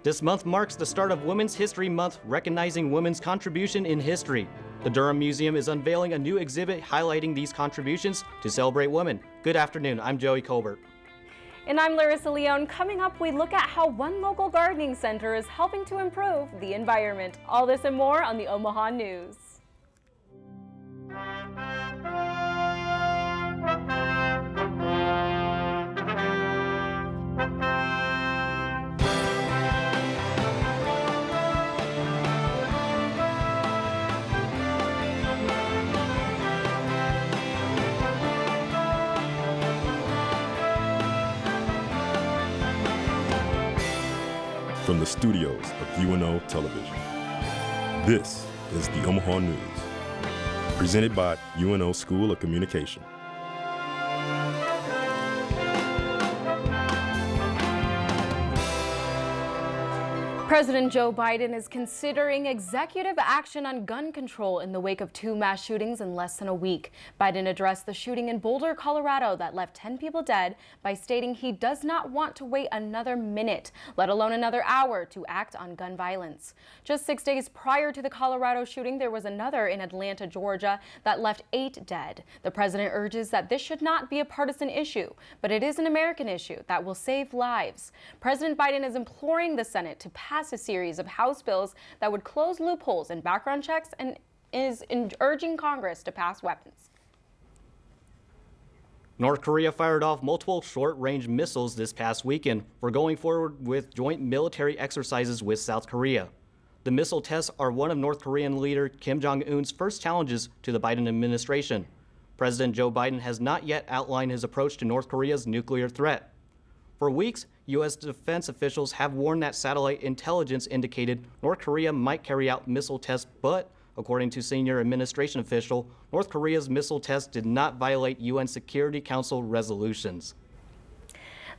This month marks the start of Women's History Month, recognizing women's contribution in history. The Durham Museum is unveiling a new exhibit highlighting these contributions to celebrate women. Good afternoon, I'm Joey Colbert. And I'm Larissa Leone. Coming up, we look at how one local gardening center is helping to improve the environment. All this and more on the Omaha News. From the studios of UNO Television, this is the Omaha News, presented by UNO School of Communication. President Joe Biden is considering executive action on gun control in the wake of 2 mass shootings in less than a week. Biden addressed the shooting in Boulder, Colorado that left 10 people dead by stating he does not want to wait another minute, let alone another hour, to act on gun violence. Just 6 days prior to the Colorado shooting, there was another in Atlanta, Georgia that left 8 dead. The president urges that this should not be a partisan issue, but it is an American issue that will save lives. President Biden is imploring the Senate to pass a series of House bills that would close loopholes in background checks and is urging Congress to pass weapons. North Korea fired off multiple short-range missiles this past weekend for going forward with joint military exercises with South Korea. The missile tests are one of North Korean leader Kim Jong-un's first challenges to the Biden administration. President Joe Biden has not yet outlined his approach to North Korea's nuclear threat. For weeks, U.S. defense officials have warned that satellite intelligence indicated North Korea might carry out missile tests, but according to senior administration official, North Korea's missile tests did not violate UN Security Council resolutions.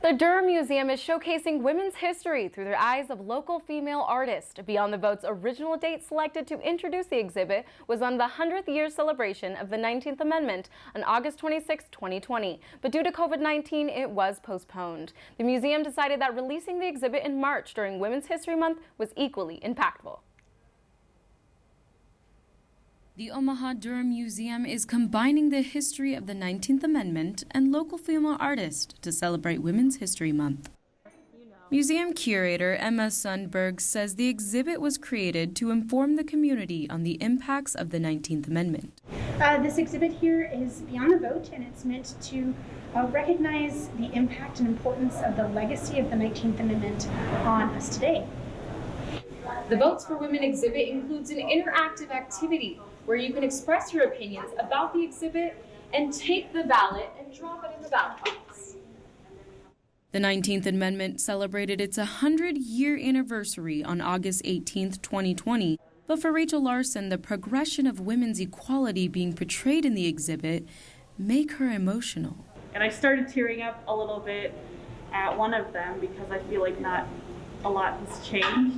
The Durham Museum is showcasing women's history through the eyes of local female artists. Beyond the Vote's original date selected to introduce the exhibit was on the 100th year celebration of the 19th Amendment on August 26, 2020. But due to COVID-19, it was postponed. The museum decided that releasing the exhibit in March during Women's History Month was equally impactful. The Omaha Durham Museum is combining the history of the 19th Amendment and local female artists to celebrate Women's History Month. Museum curator Emma Sundberg says the exhibit was created to inform the community on the impacts of the 19th Amendment. This exhibit here is Beyond the Vote, and it's meant to recognize the impact and importance of the legacy of the 19th Amendment on us today. The Votes for Women exhibit includes an interactive activity where you can express your opinions about the exhibit and take the ballot and drop it in the ballot box. The 19th Amendment celebrated its 100-year anniversary on August 18, 2020. But for Rachel Larson, the progression of women's equality being portrayed in the exhibit make her emotional. And I started tearing up a little bit at one of them because I feel like not a lot has changed.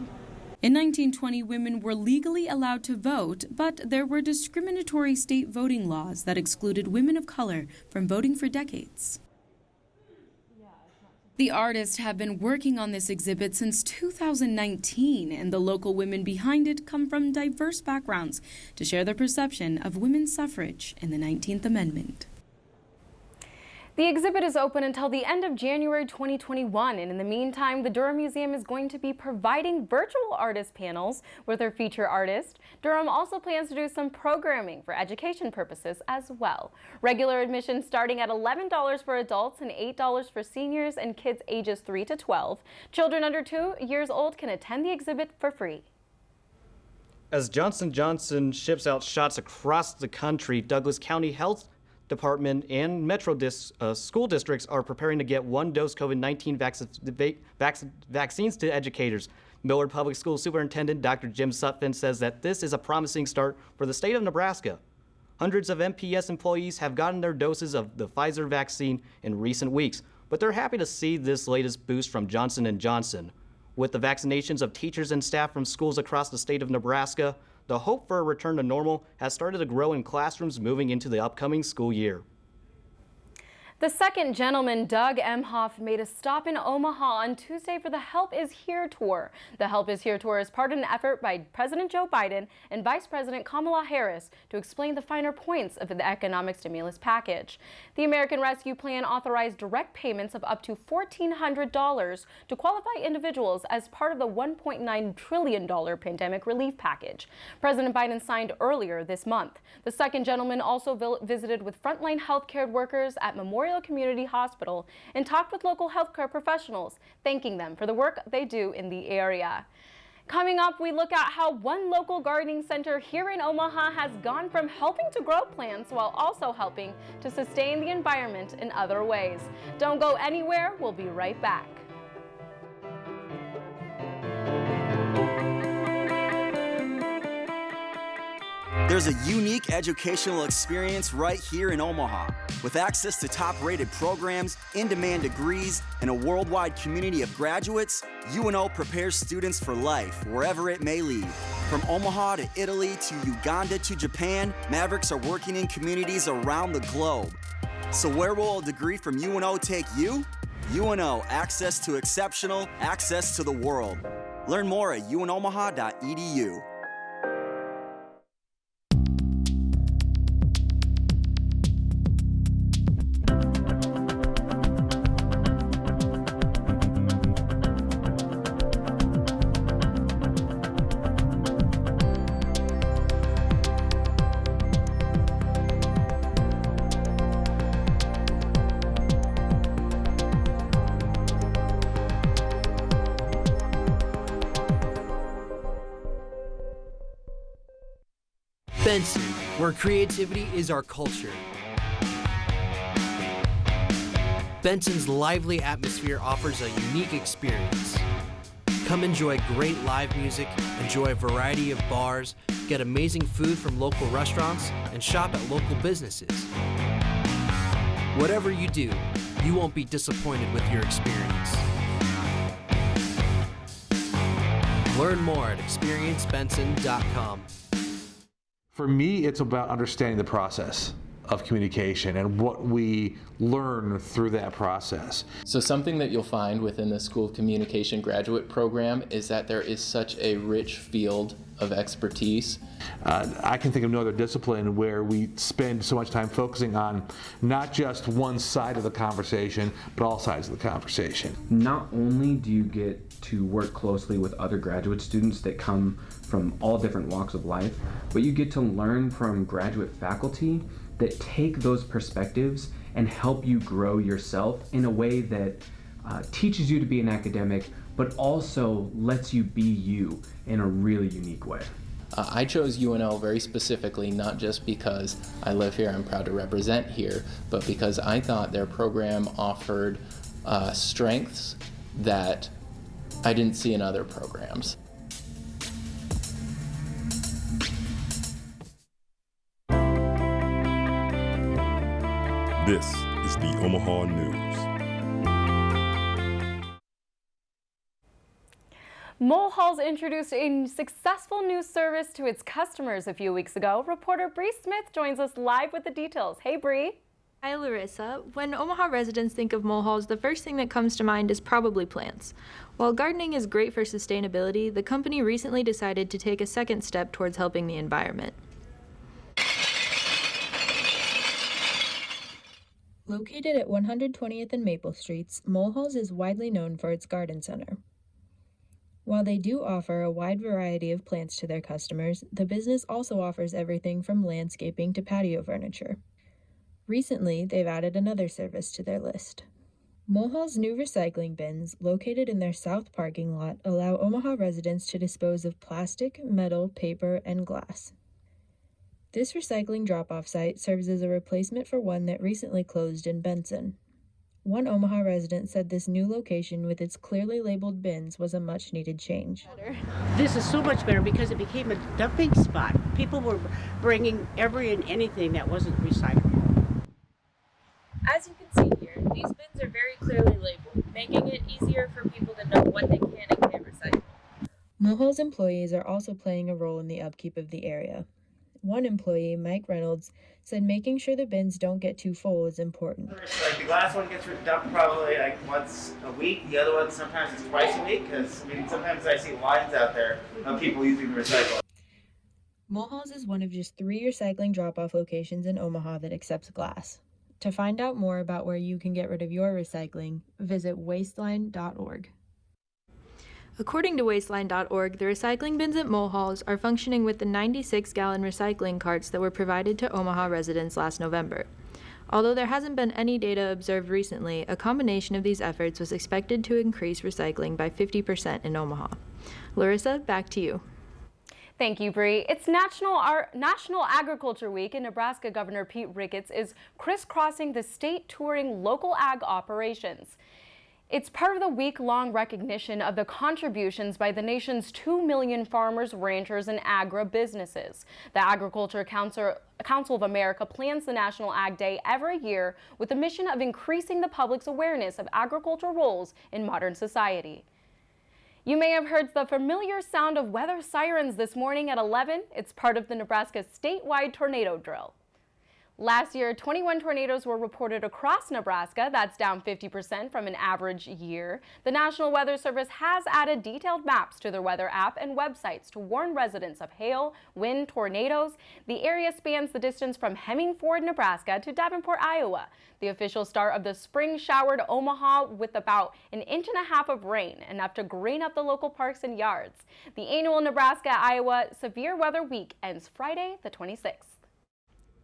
In 1920, women were legally allowed to vote, but there were discriminatory state voting laws that excluded women of color from voting for decades. The artists have been working on this exhibit since 2019, and the local women behind it come from diverse backgrounds to share their perception of women's suffrage in the 19th Amendment. The exhibit is open until the end of January 2021, and in the meantime, the Durham Museum is going to be providing virtual artist panels with their feature artist. Durham also plans to do some programming for education purposes as well. Regular admission starting at $11 for adults and $8 for seniors and kids ages 3 to 12. Children under 2 years old can attend the exhibit for free. As Johnson & Johnson ships out shots across the country, Douglas County Health Department and Metro school districts are preparing to get 1-dose COVID-19 vaccines to educators. Millard Public School Superintendent Dr. Jim Sutphin says that this is a promising start for the state of Nebraska. Hundreds of MPS employees have gotten their doses of the Pfizer vaccine in recent weeks, but they're happy to see this latest boost from Johnson & Johnson. With the vaccinations of teachers and staff from schools across the state of Nebraska, the hope for a return to normal has started to grow in classrooms moving into the upcoming school year. The second gentleman, Doug Emhoff, made a stop in Omaha on Tuesday for the Help is Here tour. The Help is Here tour is part of an effort by President Joe Biden and Vice President Kamala Harris to explain the finer points of the economic stimulus package. The American Rescue Plan authorized direct payments of up to $1,400 to qualify individuals as part of the $1.9 trillion pandemic relief package. President Biden signed earlier this month. The second gentleman also visited with frontline healthcare workers at Memorial Community Hospital and talked with local healthcare professionals, thanking them for the work they do in the area. Coming up, we look at how one local gardening center here in Omaha has gone from helping to grow plants while also helping to sustain the environment in other ways. Don't go anywhere. We'll be right back. There's a unique educational experience right here in Omaha. With access to top-rated programs, in-demand degrees, and a worldwide community of graduates, UNO prepares students for life, wherever it may lead. From Omaha to Italy to Uganda to Japan, Mavericks are working in communities around the globe. So where will a degree from UNO take you? UNO, access to exceptional, access to the world. Learn more at unomaha.edu. Benson, where creativity is our culture. Benson's lively atmosphere offers a unique experience. Come enjoy great live music, enjoy a variety of bars, get amazing food from local restaurants, and shop at local businesses. Whatever you do, you won't be disappointed with your experience. Learn more at experiencebenson.com. For me, it's about understanding the process of communication and what we learn through that process. So something that you'll find within the School of Communication graduate program is that there is such a rich field of expertise. I can think of no other discipline where we spend so much time focusing on not just one side of the conversation, but all sides of the conversation. Not only do you get to work closely with other graduate students that come from all different walks of life, but you get to learn from graduate faculty that take those perspectives and help you grow yourself in a way that teaches you to be an academic, but also lets you be you in a really unique way. I chose UNO very specifically, not just because I live here, I'm proud to represent here, but because I thought their program offered strengths that I didn't see in other programs. This is the Omaha News. Mulhall's introduced a successful new service to its customers a few weeks ago. Reporter Bree Smith joins us live with the details. Hey, Bree. Hi, Larissa. When Omaha residents think of Mulhall's, the first thing that comes to mind is probably plants. While gardening is great for sustainability, the company recently decided to take a second step towards helping the environment. Located at 120th and Maple Streets, Mulhall's is widely known for its garden center. While they do offer a wide variety of plants to their customers, the business also offers everything from landscaping to patio furniture. Recently, they've added another service to their list. Mulhall's new recycling bins, located in their south parking lot, allow Omaha residents to dispose of plastic, metal, paper, and glass. This recycling drop-off site serves as a replacement for one that recently closed in Benson. One Omaha resident said this new location with its clearly labeled bins was a much-needed change. This is so much better because it became a dumping spot. People were bringing every and anything that wasn't recyclable. As you can see here, these bins are very clearly labeled, making it easier for people to know what they can and can't recycle. Mulhall's employees are also playing a role in the upkeep of the area. One employee, Mike Reynolds, said making sure the bins don't get too full is important. Like the glass one gets dumped probably like once a week. The other one sometimes it's twice a week because sometimes I see lines out there of people using the recycle. Mulhall's is one of just 3 recycling drop-off locations in Omaha that accepts glass. To find out more about where you can get rid of your recycling, visit wasteline.org. According to wasteline.org, the recycling bins at Mulhall's are functioning with the 96-gallon recycling carts that were provided to Omaha residents last November. Although there hasn't been any data observed recently, a combination of these efforts was expected to increase recycling by 50% in Omaha. Larissa, back to you. Thank you, Bree. It's National Agriculture Week, and Nebraska Governor Pete Ricketts is crisscrossing the state touring local ag operations. It's part of the week-long recognition of the contributions by the nation's 2 million farmers, ranchers, and agribusinesses. The Agriculture Council of America plans the National Ag Day every year with the mission of increasing the public's awareness of agricultural roles in modern society. You may have heard the familiar sound of weather sirens this morning at 11. It's part of the Nebraska statewide tornado drill. Last year, 21 tornadoes were reported across Nebraska. That's down 50% from an average year. The National Weather Service has added detailed maps to their weather app and websites to warn residents of hail, wind, tornadoes. The area spans the distance from Hemingford, Nebraska to Davenport, Iowa. The official start of the spring showered Omaha with about 1.5 inches of rain, enough to green up the local parks and yards. The annual Nebraska-Iowa Severe Weather Week ends Friday, the 26th.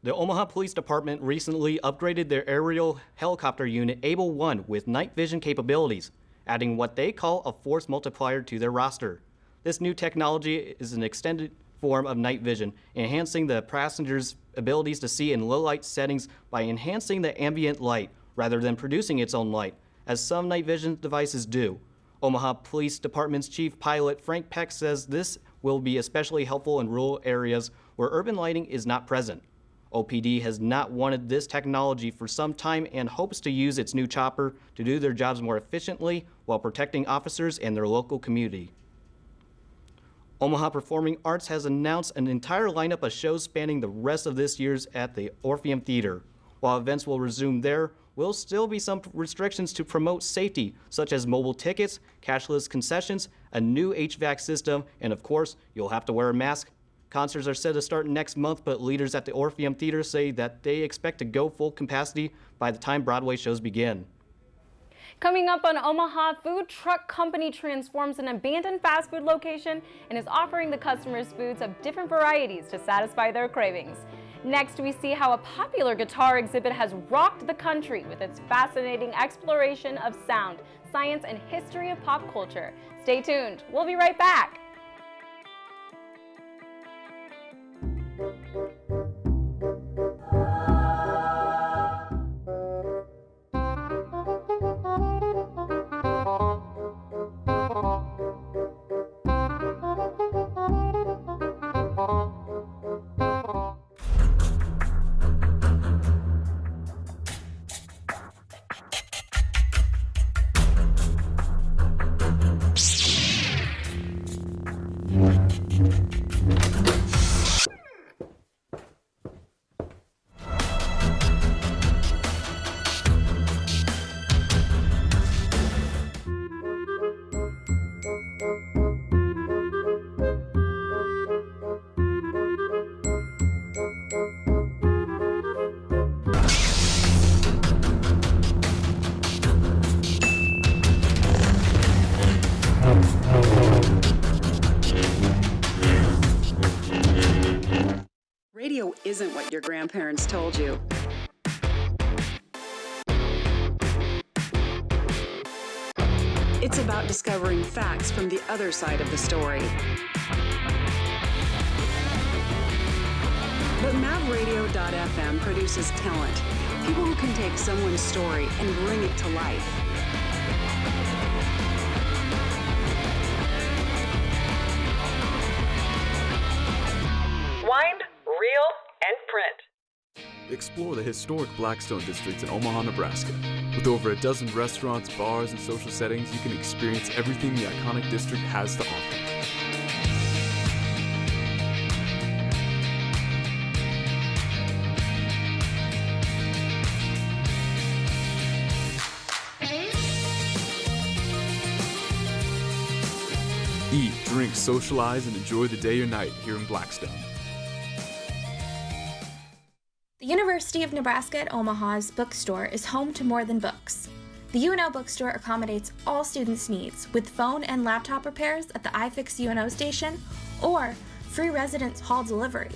The Omaha Police Department recently upgraded their aerial helicopter unit Able 1 with night vision capabilities, adding what they call a force multiplier to their roster. This new technology is an extended form of night vision, enhancing the passenger's abilities to see in low-light settings by enhancing the ambient light rather than producing its own light, as some night vision devices do. Omaha Police Department's Chief Pilot Frank Peck says this will be especially helpful in rural areas where urban lighting is not present. OPD has not wanted this technology for some time and hopes to use its new chopper to do their jobs more efficiently while protecting officers and their local community. Omaha Performing Arts has announced an entire lineup of shows spanning the rest of this year's at the Orpheum Theater. While events will resume there will still be some restrictions to promote safety, such as mobile tickets, cashless concessions, a new HVAC system, and of course, you'll have to wear a mask. Concerts are set to start next month, but leaders at the Orpheum Theater say that they expect to go full capacity by the time Broadway shows begin. Coming up on Omaha, food truck company transforms an abandoned fast food location and is offering the customers foods of different varieties to satisfy their cravings. Next, we see how a popular guitar exhibit has rocked the country with its fascinating exploration of sound, science, and history of pop culture. Stay tuned. We'll be right back. Radio isn't what your grandparents told you. It's about discovering facts from the other side of the story. But MavRadio.fm produces talent, people who can take someone's story and bring it to life. Wind, reel, and print. Explore the historic Blackstone district in Omaha, Nebraska. With over a dozen restaurants, bars, and social settings, you can experience everything the iconic district has to offer. Eat, drink, socialize, and enjoy the day or night here in Blackstone. The University of Nebraska at Omaha's bookstore is home to more than books. The UNO bookstore accommodates all students' needs with phone and laptop repairs at the iFix UNO station or free residence hall delivery.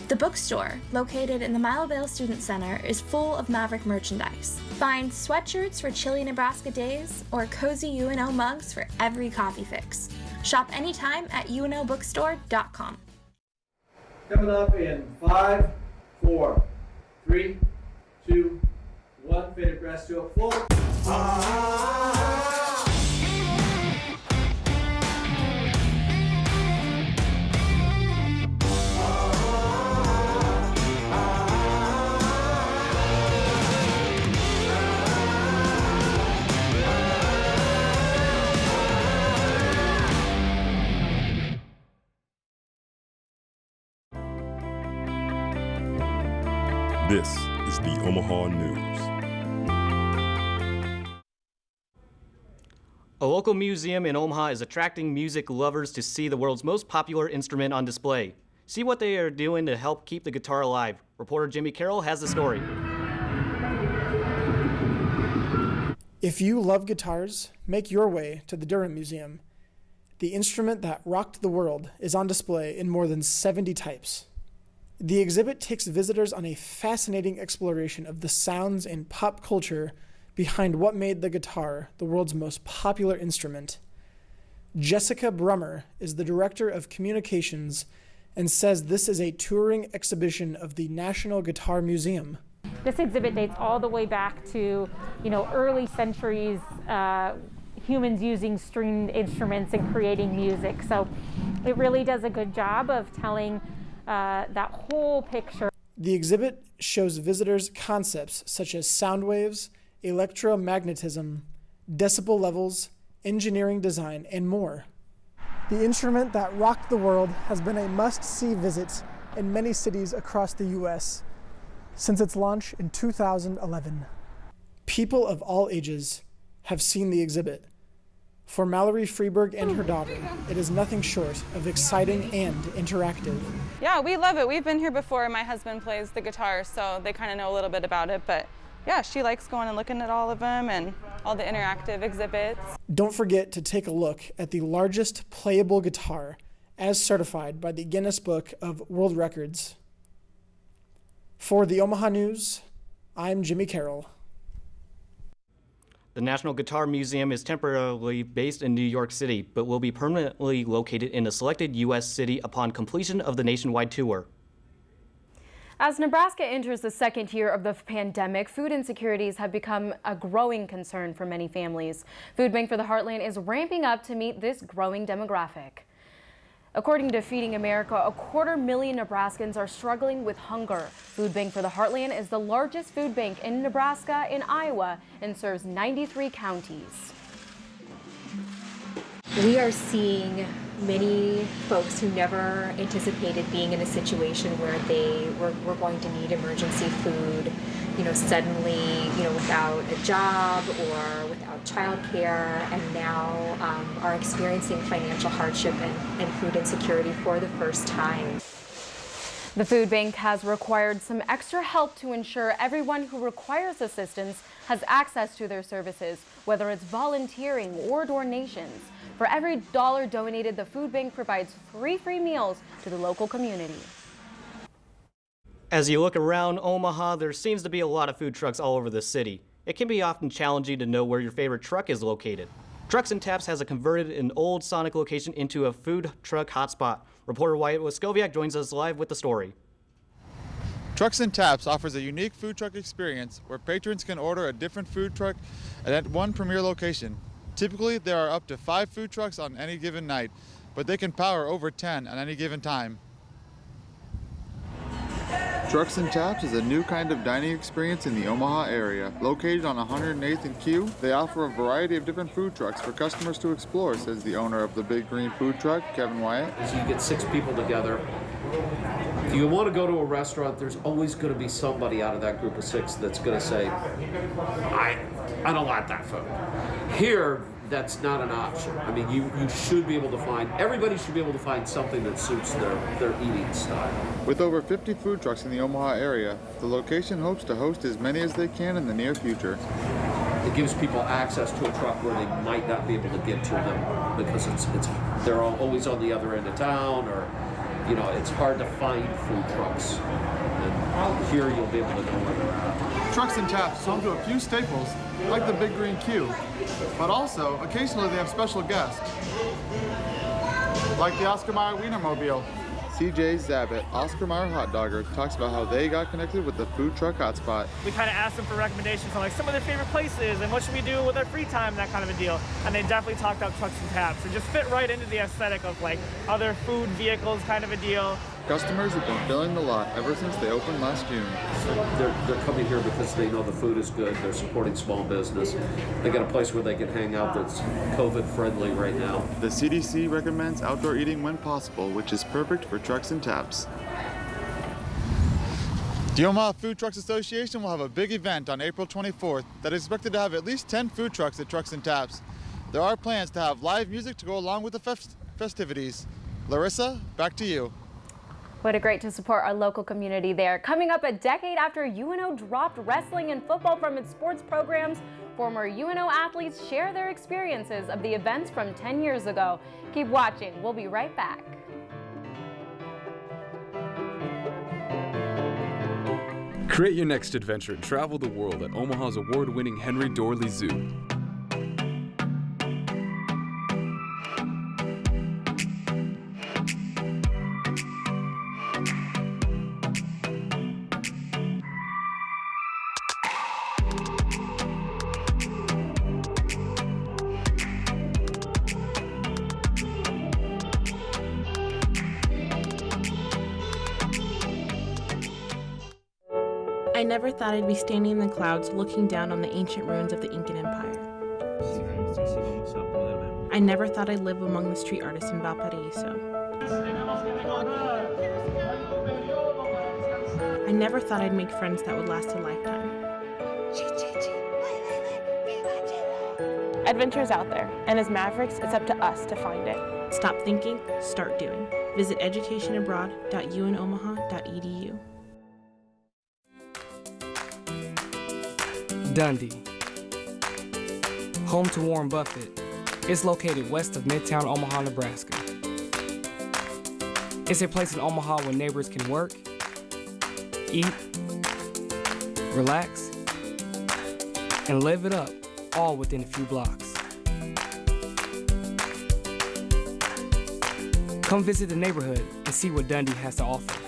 The bookstore, located in the Milevale Student Center, is full of Maverick merchandise. Find sweatshirts for chilly Nebraska days or cozy UNO mugs for every coffee fix. Shop anytime at unobookstore.com. Coming up in 5, 4, 3, 2, 1. Faded grass to a full. This is the Omaha News. A local museum in Omaha is attracting music lovers to see the world's most popular instrument on display. See what they are doing to help keep the guitar alive. Reporter Jimmy Carroll has the story. If you love guitars, make your way to the Durham Museum. The instrument that rocked the world is on display in more than 70 types. The exhibit takes visitors on a fascinating exploration of the sounds and pop culture behind what made the guitar the world's most popular instrument. Jessica Brummer is the director of communications and says this is a touring exhibition of the National Guitar Museum. This exhibit dates all the way back to, early centuries, humans using stringed instruments and creating music. So it really does a good job of telling that whole picture. The exhibit shows visitors concepts such as sound waves, electromagnetism, decibel levels, engineering design, and more. The instrument that rocked the world has been a must-see visit in many cities across the U.S. since its launch in 2011. People of all ages have seen the exhibit. For Mallory Freeberg and her daughter, it is nothing short of exciting and interactive. Yeah, we love it. We've been here before. My husband plays the guitar, so they kind of know a little bit about it. But yeah, she likes going and looking at all of them and all the interactive exhibits. Don't forget to take a look at the largest playable guitar as certified by the Guinness Book of World Records. For the Omaha News, I'm Jimmy Carroll. The National Guitar Museum is temporarily based in New York City, but will be permanently located in a selected U.S. city upon completion of the nationwide tour. As Nebraska enters the second year of the pandemic, food insecurities have become a growing concern for many families. Food Bank for the Heartland is ramping up to meet this growing demographic. According to Feeding America, 250,000 Nebraskans are struggling with hunger. Food Bank for the Heartland is the largest food bank in Nebraska and Iowa and serves 93 counties. We are seeing many folks who never anticipated being in a situation where they were going to need emergency food, suddenly, without a job or without childcare, and now are experiencing financial hardship and food insecurity for the first time. The food bank has required some extra help to ensure everyone who requires assistance has access to their services, whether it's volunteering or donations. For every $1 donated, the food bank provides 3 free meals to the local community. As you look around Omaha, there seems to be a lot of food trucks all over the city. It can be often challenging to know where your favorite truck is located. Trucks and Taps has converted an old Sonic location into a food truck hotspot. Reporter Wyatt Waskowiak joins us live with the story. Trucks and Taps offers a unique food truck experience where patrons can order a different food truck at one premier location. Typically, there are up to 5 food trucks on any given night, but they can power over 10 at any given time. Trucks and Taps is a new kind of dining experience in the Omaha area. Located on 108th and Q, they offer a variety of different food trucks for customers to explore, says the owner of the Big Green Food Truck, Kevin Wyatt. So you get 6 people together. If you want to go to a restaurant, there's always going to be somebody out of that group of 6 that's going to say, I don't want that food. Here, that's not an option. I mean, you should be able to find, everybody should be able to find something that suits their eating style. With over 50 food trucks in the Omaha area, the location hopes to host as many as they can in the near future. It gives people access to a truck where they might not be able to get to them because they're always on the other end of town, or it's hard to find food trucks. And here you'll be able to know where they're at. Trucks and Taps is home to a few staples, like the Big Green Q, but also occasionally they have special guests, like the Oscar Mayer Wienermobile. CJ Zabit, Oscar Mayer hot dogger, talks about how they got connected with the food truck hotspot. We kind of asked them for recommendations on like some of their favorite places and what should we do with our free time, that kind of a deal. And they definitely talked about Trucks and Taps. It just fit right into the aesthetic of like other food vehicles kind of a deal. Customers have been filling the lot ever since they opened last June. They're coming here because they know the food is good, they're supporting small business. They got a place where they can hang out that's COVID friendly right now. The CDC recommends outdoor eating when possible, which is perfect for Trucks and Taps. The Omaha Food Trucks Association will have a big event on April 24th that is expected to have at least 10 food trucks at Trucks and Taps. There are plans to have live music to go along with the festivities. Larissa, back to you. What a great to support our local community there. Coming up, a decade after UNO dropped wrestling and football from its sports programs, former UNO athletes share their experiences of the events from 10 years ago. Keep watching. We'll be right back. Create your next adventure and travel the world at Omaha's award-winning Henry Dorley Zoo. I never thought I'd be standing in the clouds looking down on the ancient ruins of the Incan Empire. I never thought I'd live among the street artists in Valparaiso. I never thought I'd make friends that would last a lifetime. Adventure's out there, and as Mavericks, it's up to us to find it. Stop thinking, start doing. Visit educationabroad.unomaha.edu. Dundee, home to Warren Buffett. It's located west of Midtown Omaha, Nebraska. It's a place in Omaha where neighbors can work, eat, relax, and live it up, all within a few blocks. Come visit the neighborhood and see what Dundee has to offer.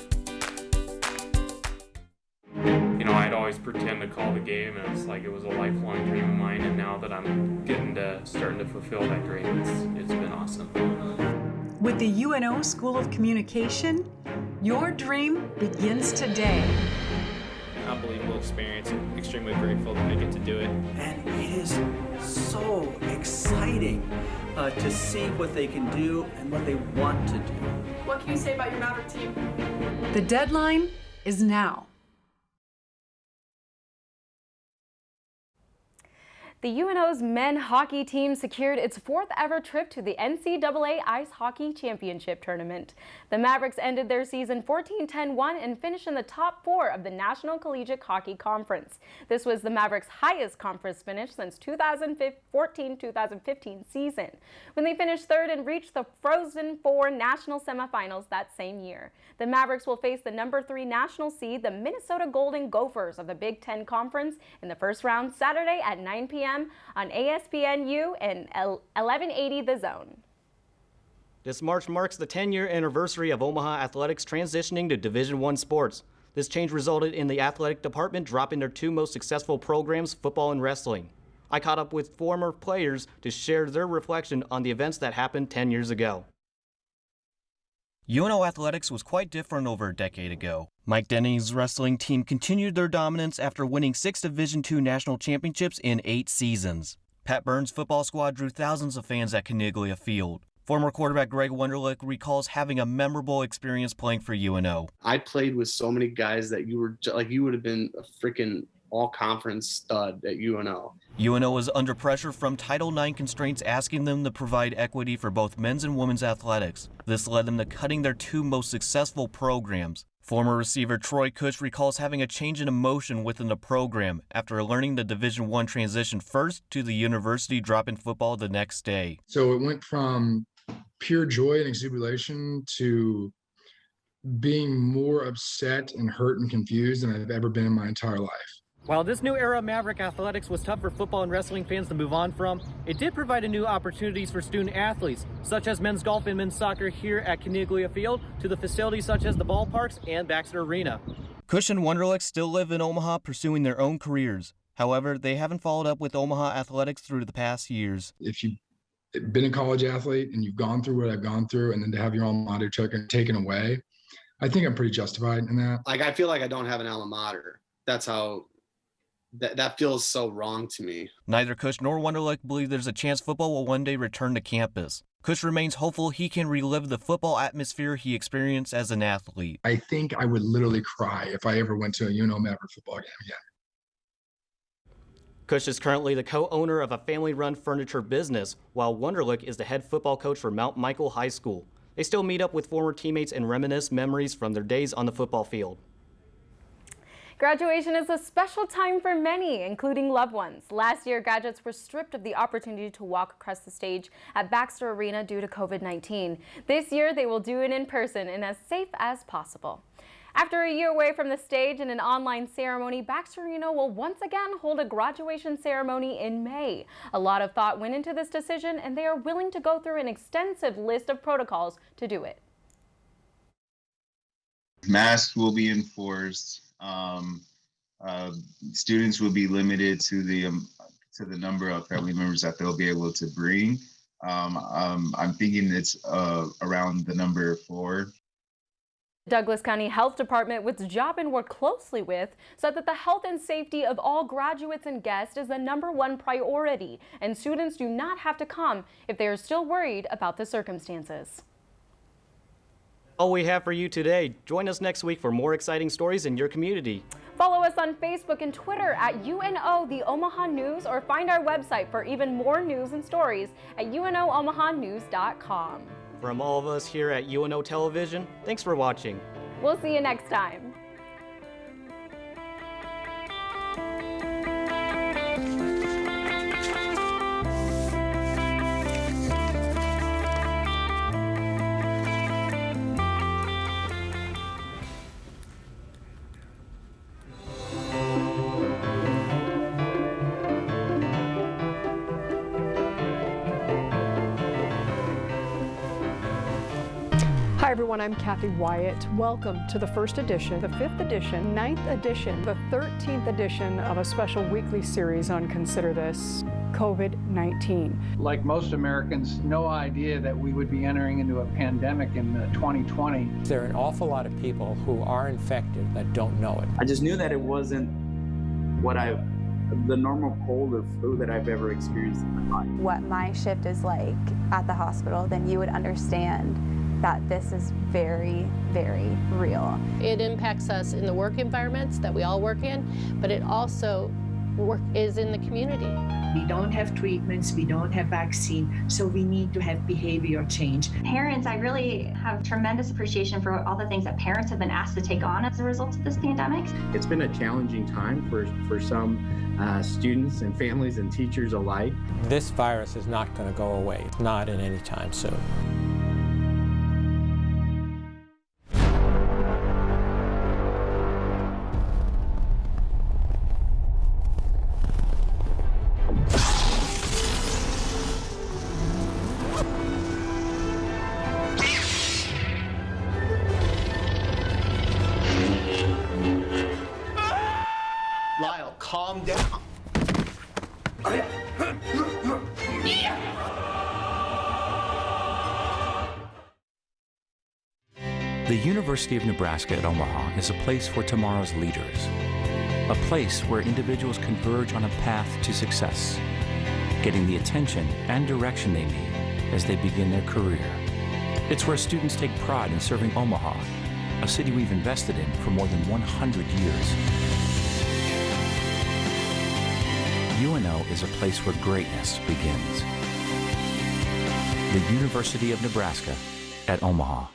I'd always pretend to call the game, and it's like it was a lifelong dream of mine, and now that I'm starting to fulfill that dream, it's been awesome. With the UNO School of Communication, your dream begins today. Unbelievable experience, extremely grateful that I get to do it. And it is so exciting to see what they can do and what they want to do. What can you say about your Maverick team? The deadline is now. The UNO's men hockey team secured its fourth ever trip to the NCAA Ice Hockey Championship Tournament. The Mavericks ended their season 14-10-1 and finished in the top 4 of the National Collegiate Hockey Conference. This was the Mavericks' highest conference finish since 2014-2015 season, when they finished third and reached the Frozen Four national semifinals that same year. The Mavericks will face the number 3 national seed, the Minnesota Golden Gophers of the Big Ten Conference, in the first round Saturday at 9 p.m. on ASPNU and 1180 The Zone. This March marks the 10-year anniversary of Omaha Athletics transitioning to Division I sports. This change resulted in the athletic department dropping their 2 most successful programs, football and wrestling. I caught up with former players to share their reflection on the events that happened 10 years ago. UNO Athletics was quite different over a decade ago. Mike Denning's wrestling team continued their dominance after winning 6 Division II national championships in 8 seasons. Pat Burns' football squad drew thousands of fans at Caniglia Field. Former quarterback Greg Wunderlich recalls having a memorable experience playing for UNO. I played with so many guys that you would have been a freaking all-conference stud at UNO. UNO is under pressure from Title IX constraints asking them to provide equity for both men's and women's athletics. This led them to cutting their two most successful programs. Former receiver Troy Cush recalls having a change in emotion within the program after learning the Division I transition first to the university dropping football the next day. So it went from pure joy and exuberation to being more upset and hurt and confused than I've ever been in my entire life. While this new era of Maverick athletics was tough for football and wrestling fans to move on from, it did provide new opportunities for student athletes, such as men's golf and men's soccer here at Caniglia Field, to the facilities such as the ballparks and Baxter Arena. Cush and Wonderlic still live in Omaha pursuing their own careers. However, they haven't followed up with Omaha athletics through the past years. If you've been a college athlete and you've gone through what I've gone through, and then to have your alma mater taken away, I think I'm pretty justified in that. Like, I feel like I don't have an alma mater. That's how that feels so wrong to me. Neither Cush nor Wonderlic believe there's a chance football will one day return to campus. Cush remains hopeful he can relive the football atmosphere he experienced as an athlete. I think I would literally cry if I ever went to a UNO Maverick football game again. Cush is currently the co-owner of a family-run furniture business, while Wonderlic is the head football coach for Mount Michael High School. They still meet up with former teammates and reminisce memories from their days on the football field. Graduation is a special time for many, including loved ones. Last year, graduates were stripped of the opportunity to walk across the stage at Baxter Arena due to COVID-19. This year, they will do it in person and as safe as possible. After a year away from the stage and an online ceremony, Baxter Arena will once again hold a graduation ceremony in May. A lot of thought went into this decision, and they are willing to go through an extensive list of protocols to do it. Masks will be enforced. Students will be limited to the number of family members that they'll be able to bring. I'm thinking it's around the number 4. Douglas County Health Department, which Jobin worked closely with, said that the health and safety of all graduates and guests is the #1 priority, and students do not have to come if they are still worried about the circumstances. All we have for you today. Join us next week for more exciting stories in your community. Follow us on Facebook and Twitter at UNO the Omaha News, or find our website for even more news and stories at UNOOmahaNews.com. From all of us here at UNO Television, thanks for watching. We'll see you next time. Hi everyone, I'm Kathy Wyatt. Welcome to the first edition, the 5th edition, 9th edition, the 13th edition of a special weekly series on Consider This, COVID-19. Like most Americans, no idea that we would be entering into a pandemic in 2020. There are an awful lot of people who are infected that don't know it. I just knew that it wasn't the normal cold or flu that I've ever experienced in my life. What my shift is like at the hospital, then you would understand that this is very, very real. It impacts us in the work environments that we all work in, but it also is in the community. We don't have treatments, we don't have vaccine, so we need to have behavior change. Parents, I really have tremendous appreciation for all the things that parents have been asked to take on as a result of this pandemic. It's been a challenging time for some students and families and teachers alike. This virus is not going to go away, not in any time soon. Lyle, calm down. The University of Nebraska at Omaha is a place for tomorrow's leaders. A place where individuals converge on a path to success, getting the attention and direction they need as they begin their career. It's where students take pride in serving Omaha, a city we've invested in for more than 100 years. UNO is a place where greatness begins. The University of Nebraska at Omaha.